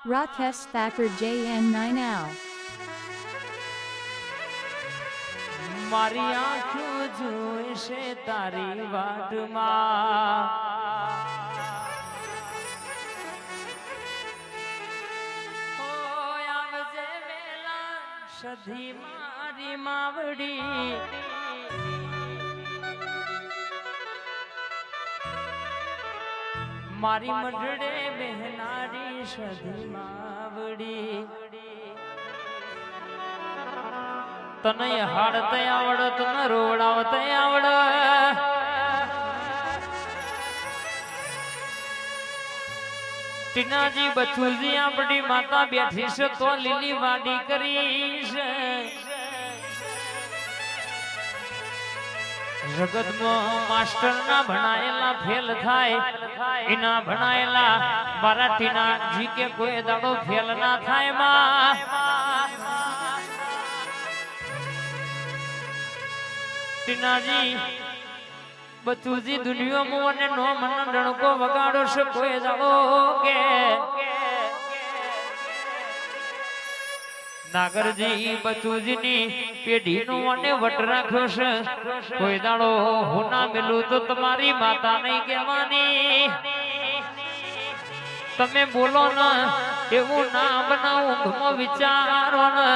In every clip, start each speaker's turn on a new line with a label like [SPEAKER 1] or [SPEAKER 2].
[SPEAKER 1] Rakesh Thakur JN9L.
[SPEAKER 2] મારી આંખો જોઈશે તારી વાટમાં આવજે વેલા સધી મારી માવડી મારી મંડળે બહેનારી સધી માવડી તને હાડત આવડ તને રોવડાવત આવડ ટીનાજી બચુજી આપણી માતા બેઠી છે તો લીલી વાડી કરીશ જગતમાં માસ્ટર ના ભણાયેલા ફેલ થાય એના ભણાયેલા મારા ટીનાજી કે કોઈ દાડો ફેલ ના થાય માં ટીનાજી બચુજી દુનિયામાં મને નો મન ડણકો વગાડો છે કોઈ દાડો કે નાગરજી બચુજીની પેઢીનું મને વટ રાખ્યો છે કોઈ દાડો હું ના મેલું તો તમારી માતા નહીં કહેવાની તમે બોલો ને એવું ના બનાવું ઊંઘમાં વિચારો ને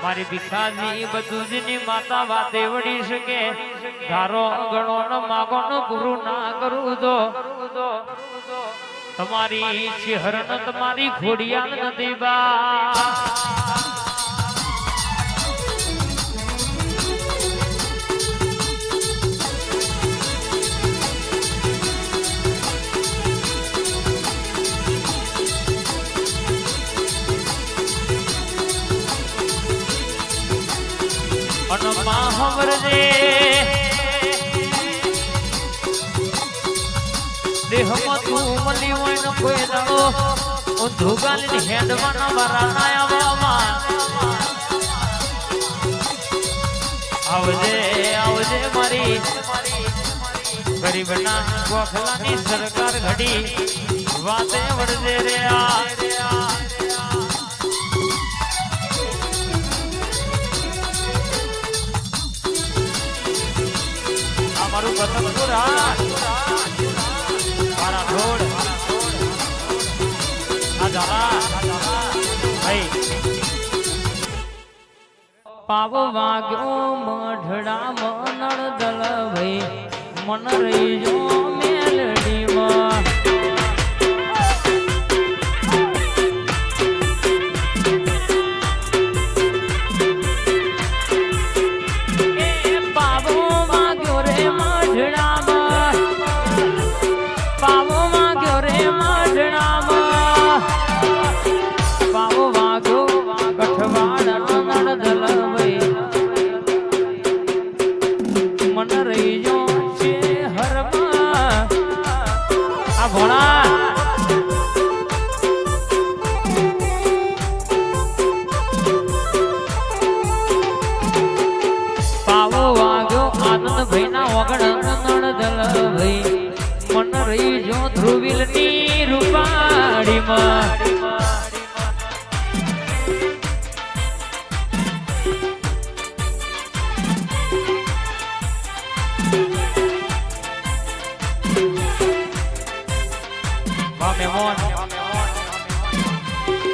[SPEAKER 2] મારી ભીખાજી બચુજીની માતા વાતે વળી શકે ધારો ગણો ન માગો ન ગુરુ ના કરું તો તમારી ચહેર ન તમારી ખોડિયાલ નથી બા મહાવરજે દેહમાં તું મળી હોય ને કોઈ દાડો ઊંધું ગાલીને હેડવાના વારાના આવવામાં આવજે આવજે મારી ગરીબના ગોખલાની સરકાર ઘડી વાતે વળજે રે આ મારું પ્રથમ સુરા મારા રોડ આ જાલા ભાઈ પાવ વાગ્યો મઢડા મનળ દલ ભાઈ મન રહી જો મેલડીમાં મન રહી જો ધ્રુવિલ ની રૂપાડીમાં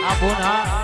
[SPEAKER 2] આ બોના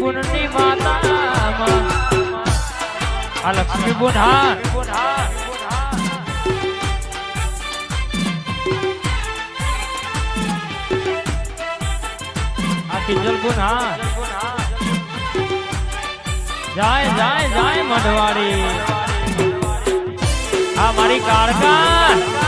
[SPEAKER 2] કુંડની માતામાં આ લક્ષ્મી બુનહાર આ કિજલ બુનહાર જાય જાય જાય મઢવાડી આ મારી કાળકા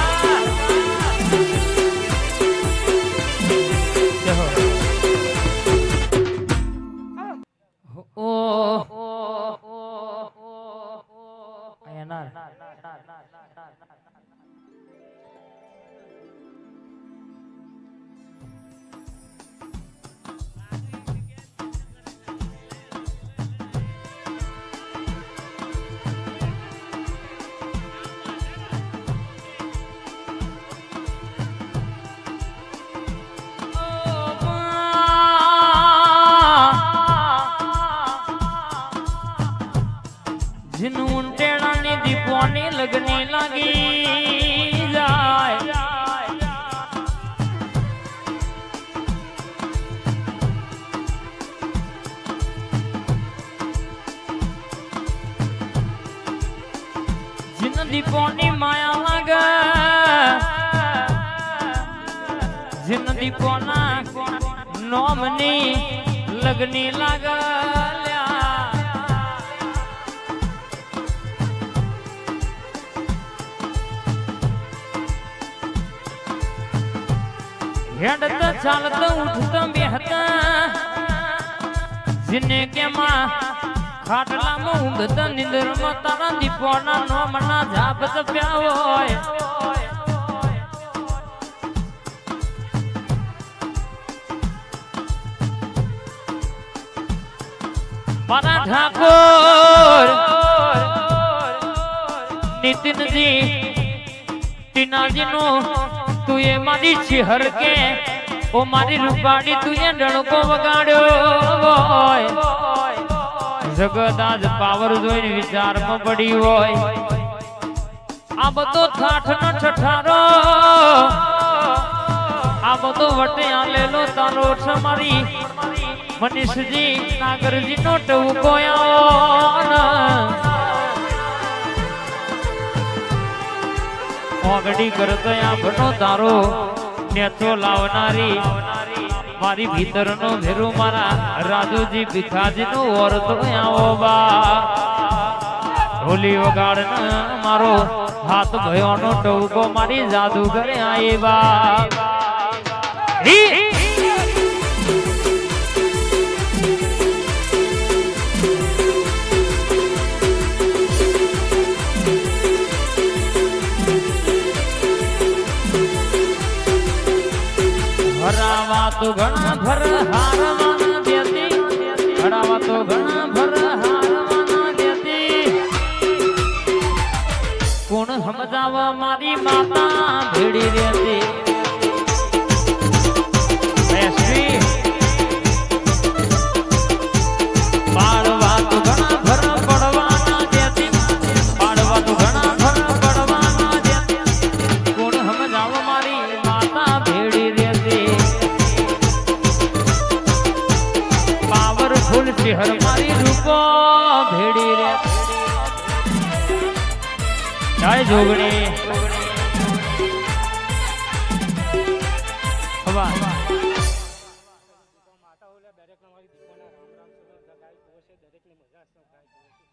[SPEAKER 2] જીનું ટેણાની દીપોની લગની લાગી જાય જીન દીપોની માયા લાગે જીન દીપોના નોમની લગની લાગે હેડતા ચાલતા ઉઠતા બેહતા જીને કે માં ખાટલામાં ઊંઘતા નિંદરમાં તારા દીપોના નોમના જાપ જપ્યા હોય મારા ઠાકોર નીતિનજી ટીનાજીનો તું એ મારી ચિહર કે ઓ મારી રૂપાડી તું એ ડણકો વગાડ્યો જગત આજ પાવર જોઈને વિચારમાં પડી હોય આ બધો ઠાઠ નો ઠઠારો આ બધો વટે આલેલો તારો છે મારી મનીષજી નાગરજી નો ટવકો ઓગડી કરતો આ ભનો તારો નેચો લાવનારી મારી ભીતરનો ભેરો મારા રાજુજી ભીખાજીનો ઓરતો આવો બા ઢોલી વગાડ મારો હાથ ભયોનો ટવકો મારી જાદુગર આયે બા હરાવા તો ઘણા ભર હારવાના દેતી હરાવા તો ઘણા ભર હારવાના દેતી કોણ સમજાવા મારી માતા ભેડી રહેતી પાડવા તો ઘણા ભર પડવાના દેતી પાડવા તો ઘણા ભર પડવાના દેતી કોણ સમજાવા મારી માતા ભેડી રહેતી ફૂલ ચહેર મારી રૂપો ભેડી રે જય જોગણી હવા માતા ઓલે દરેક મારી દીકોના રામ રામ સદા ગાય પોસે દરેકની મજા સો ગાય પોસે